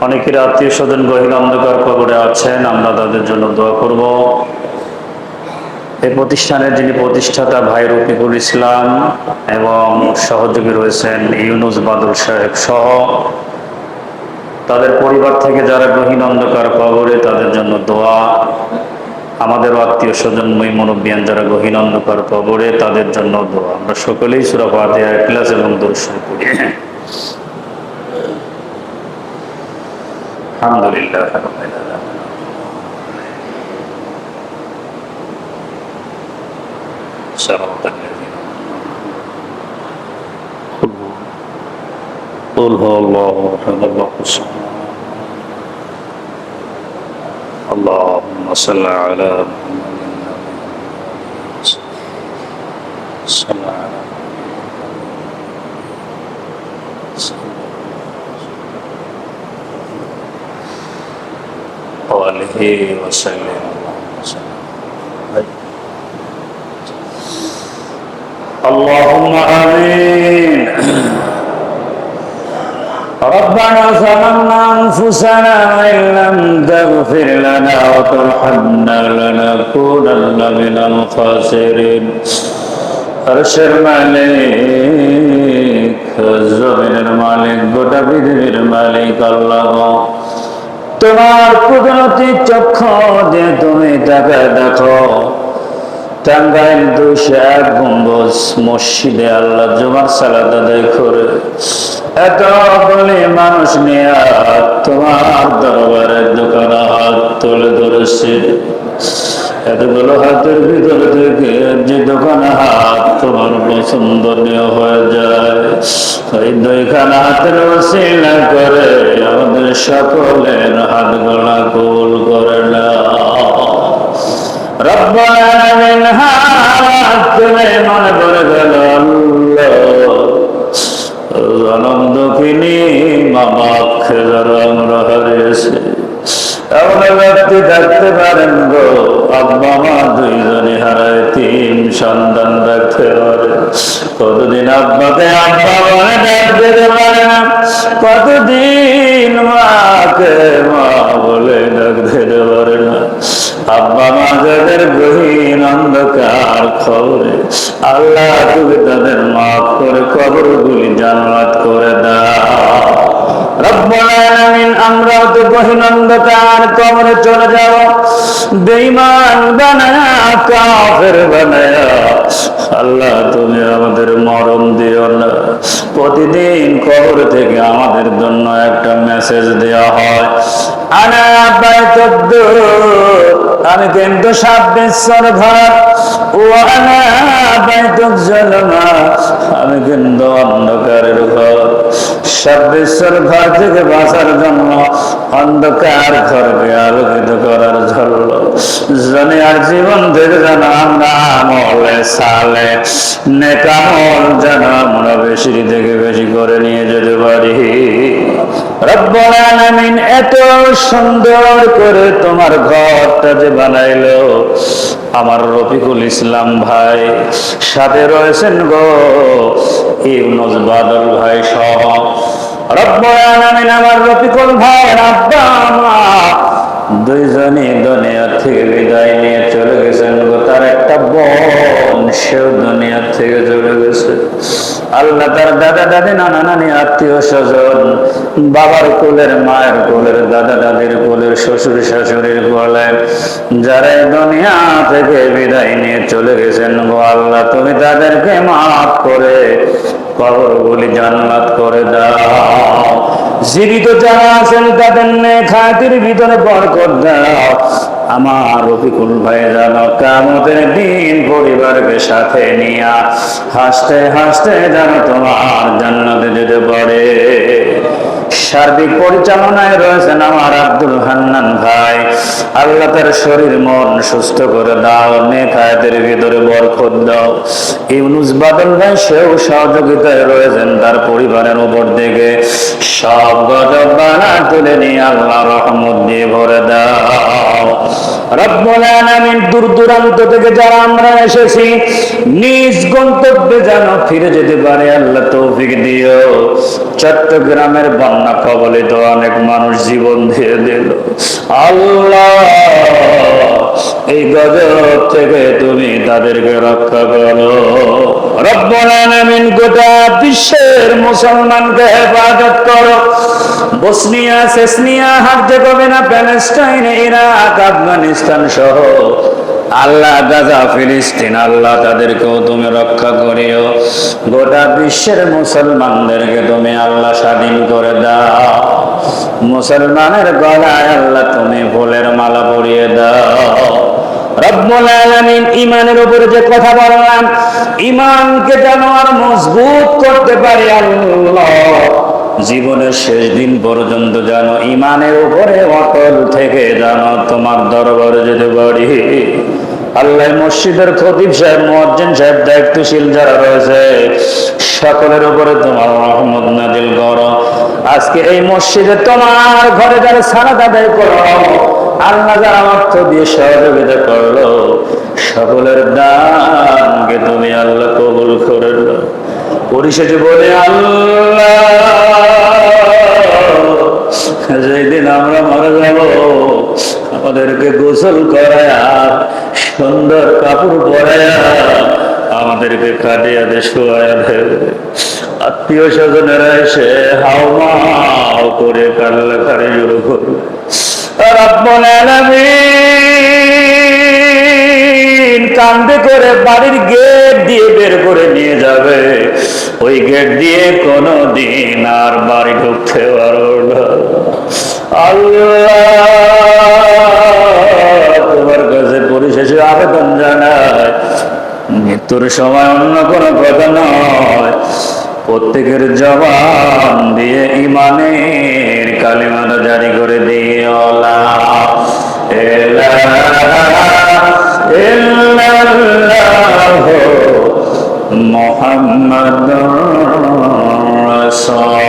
অনেকের আত্মীয় স্বজন গহীন অন্ধকার কবরে আছেন, আমরা তাদের জন্য দোয়া করব। এই প্রতিষ্ঠানের যিনি প্রতিষ্ঠাতা ভাই রফিকুল ইসলাম এবং সহযোগী রয়েছেন ইউনুস বাদল সাহেব সহ তাদের পরিবার থেকে যারা গহীন অন্ধকার কবরে, তাদের জন্য দোয়া। আমাদের আত্মীয় স্বজন মুরব্বিয়ান যারা গহীন অন্ধকার কবরে, তাদের জন্য দোয়া। আমরা সকলেই সূরা ফাতিহা, ইখলাস এবং দরুদ শরীফ পড়ি। আলহামদুলিল্লাহ রাব্বিল আলামিন। قل هو الله احد الله الصمد اللهم صل على محمد صل على وآله وسلم. اللهم آمين. ربنا ظلمنا أنفسنا وإن لم تغفر لنا وترحمنا لنكونن من الخاسرين. আরশের মালিক, জমিনের মালিক, গোটা পৃথিবীর মালিক আল্লাহ, তোমার কুদরতি চক্ষু দিয়ে তুমি তাকায় দেখো টাঙ্গাইল 201 গম্বুজ মসজিদে আল্লাহ জুমার সালাত আদায় করে এত বলে মানুষ নিয়ে তোমার দরবারের দোকানে হাত তুলে ধরেছে। এতগুলো হাতের ভিতর থেকে যে দোকানে হাত তোমার পছন্দনীয় হয়ে যায়, ওই দুইখানা হাতের ওসিলা করে আমাদের সকলের হাত গলা কবুল করে না। রব্বুল আলামিন, হাত তুলে মনে পড়ে গেল জনম দুঃখিনী মামা যারা আমরা হারিয়েছি, এমন ব্যক্তি থাকতে পারেন গো, আব্বা মা দুইজনে হারায় 3 সন্তান রাখতে পারে। কতদিন আব্বাকে আব্বা বলে ডাক দিতে পারে না, কতদিন মাকে মা বলে ডাক দিতে পারে না। আব্বা মা যাদের গহীন অন্ধকার খবরে, আল্লাহ তুমি তাদের মাফ করে কবরগুলি জান্নাত করে দাও। রব্বুল আলামিন, আমরাও তো গহীন অন্ধকার কবরে চলে যাব, বেঈমান বানায়া কাফের বানায়া আল্লাহ তুমি আমাদের মরণ দিও না। প্রতিদিন কবর থেকে আমাদের জন্য একটা মেসেজ দেওয়া হয়, আনা বাইতুদ্দুর, আমি কিন্তু 26 ঘর, ও আনা বাইতুজ জালমা, আমি কিন্তু অন্ধকারের ঘর। 26 ঘর থেকে বাঁচার জন্য অন্ধকার ঘরকে আলোকিত করার জন্য দুনিয়ার জীবন থেকে যেন আমরা আমলে সালে নেক আমল যেন আমরা বেশি থেকে বেশি করে নিয়ে যেতে পারি। রব্বুল আলামিন, এত সুন্দর করে তোমার ঘরটা যে বানাইলো, আমার রফিকুল ইসলাম ভাই সাথে রয়েছেন গো ইউনুস বাদল ভাই সহ। রব্বুল আলামিন, আমার রফিকুল ভাই আব্বা মা দুইজনই দুনিয়া থেকে বিদায় নিয়ে চলে গেছেন গো। তার একটা বোন, সেও দুনিয়া থেকে চলে গেছে। আল্লাহ তার দাদা দাদি, নানা নানি, আত্মীয় স্বজন, বাবার কোলের, মায়ের কোলের, দাদা দাদির কোলের, শ্বশুর শাশুড়ির কোলের, যারা দুনিয়া থেকে বিদায় নিয়ে চলে গেছেন গো আল্লাহ তুমি তাদেরকে মাফ করে কবরগুলি জান্নাত করে দাও। জীবিত যারা আছেন তাদের নেক হায়াতের ভিতরে বরকত দাও। আমার রফিকুল ভাই যেন কিয়ামতের দিন পরিবারকে সাথে নিয়ে হাসতে হাসতে যেন তোমার জান্নাতে যেতে পারে। সার্বিক পরিচালনায় রয়েছেন আমার আব্দুল হান্নান ভাই, আল্লাহ তার শরীর মন সুস্থ করে দাও, নেক হায়াতের ভিতরে বরকত দাও। ইউনুস বাদল ভাই, সেও সহযোগিতায় রয়েছেন, তার পরিবারের উপর থেকে সব গজব বালা তুলে নিয়ে আল্লাহ রহমত দিয়ে ভরে দাও। রব্বুল আলামিন দূর দূরান্ত থেকে যারা আমরা এসেছি নিজ গন্তব্যে যেন ফিরে যেতে পারে আল্লাহ তৌফিক দিও। চট্টগ্রামের বন্যা কবলিত অনেক মানুষ জীবন দিয়ে দিল আল্লাহ, এই গজব থেকে তুমি তাদেরকে রক্ষা করো রব্বুল আলামিন। গোটা বিশ্বের মুসলমানকে হেফাজত করো। Bosnia, Chechnya, Herzegovina, Palestine, Iraq, Afghanistan সহ আল্লাহ গাজা, ফিলিস্তিন, আল্লাহ তাদেরকেও তুমি রক্ষা করিও। গোটা বিশ্বের মুসলমানদেরকে তুমি আল্লাহ স্বাধীন করে দাও। মুসলমানের গলায় আল্লাহ তুমি ফুলের মালা পরিয়ে দাও রব্বুল আলামিন। ঈমানের উপরে যে কথা বললাম, ঈমানকে যেন আর মজবুত করতে পারি আল্লাহ। জীবনের শেষ দিন পর্যন্ত যেন ঈমানের উপরে অটল থেকে যেন তোমার দরবারে যেতে পারি আল্লাহ। মসজিদের খতিব সাহেব, মুয়াজ্জিন সাহেব, দায়িত্বশীল যারা রয়েছে সকলের উপরে তোমার রহমত নাযিল করো। আজকে এই মসজিদে তোমার ঘরে যারা সালাত আদায় করো আল্লাহ, যারা অর্থ দিয়ে সহযোগিতা করলো সকলের দানকে তুমি আল্লাহ কবুল করে নাও। পরিশেষে বলে আল্লাহ, যেদিন আমরা মারা যাব আমাদেরকে গোসল করায়া সুন্দর কাপড় পরায়া আমাদেরকে কাটিয়াতে শোয়ায়া দেবে। আত্মীয় স্বজনেরা এসে হাওমাও করে কান্নাকাটি শুরু করবে। রব্বুল আলামিন কান্দে করে বাড়ির গেট দিয়ে বের করে নিয়ে যাবে। ওই গেট দিয়ে কোনদিন আর বাড়ি ঢুকতে পারবো না আল্লাহ। তোমার কাছে পরিশেষে আবেদন জানাই, মৃত্যুর সময় অন্য কোনো কথা নয়, প্রত্যেকের জবান দিয়ে ঈমানের কালিমাটা জারি করে দিও লা ইলাহা ইল্লাল্লাহু মুহাম্মাদুর রাসূলুল্লাহ।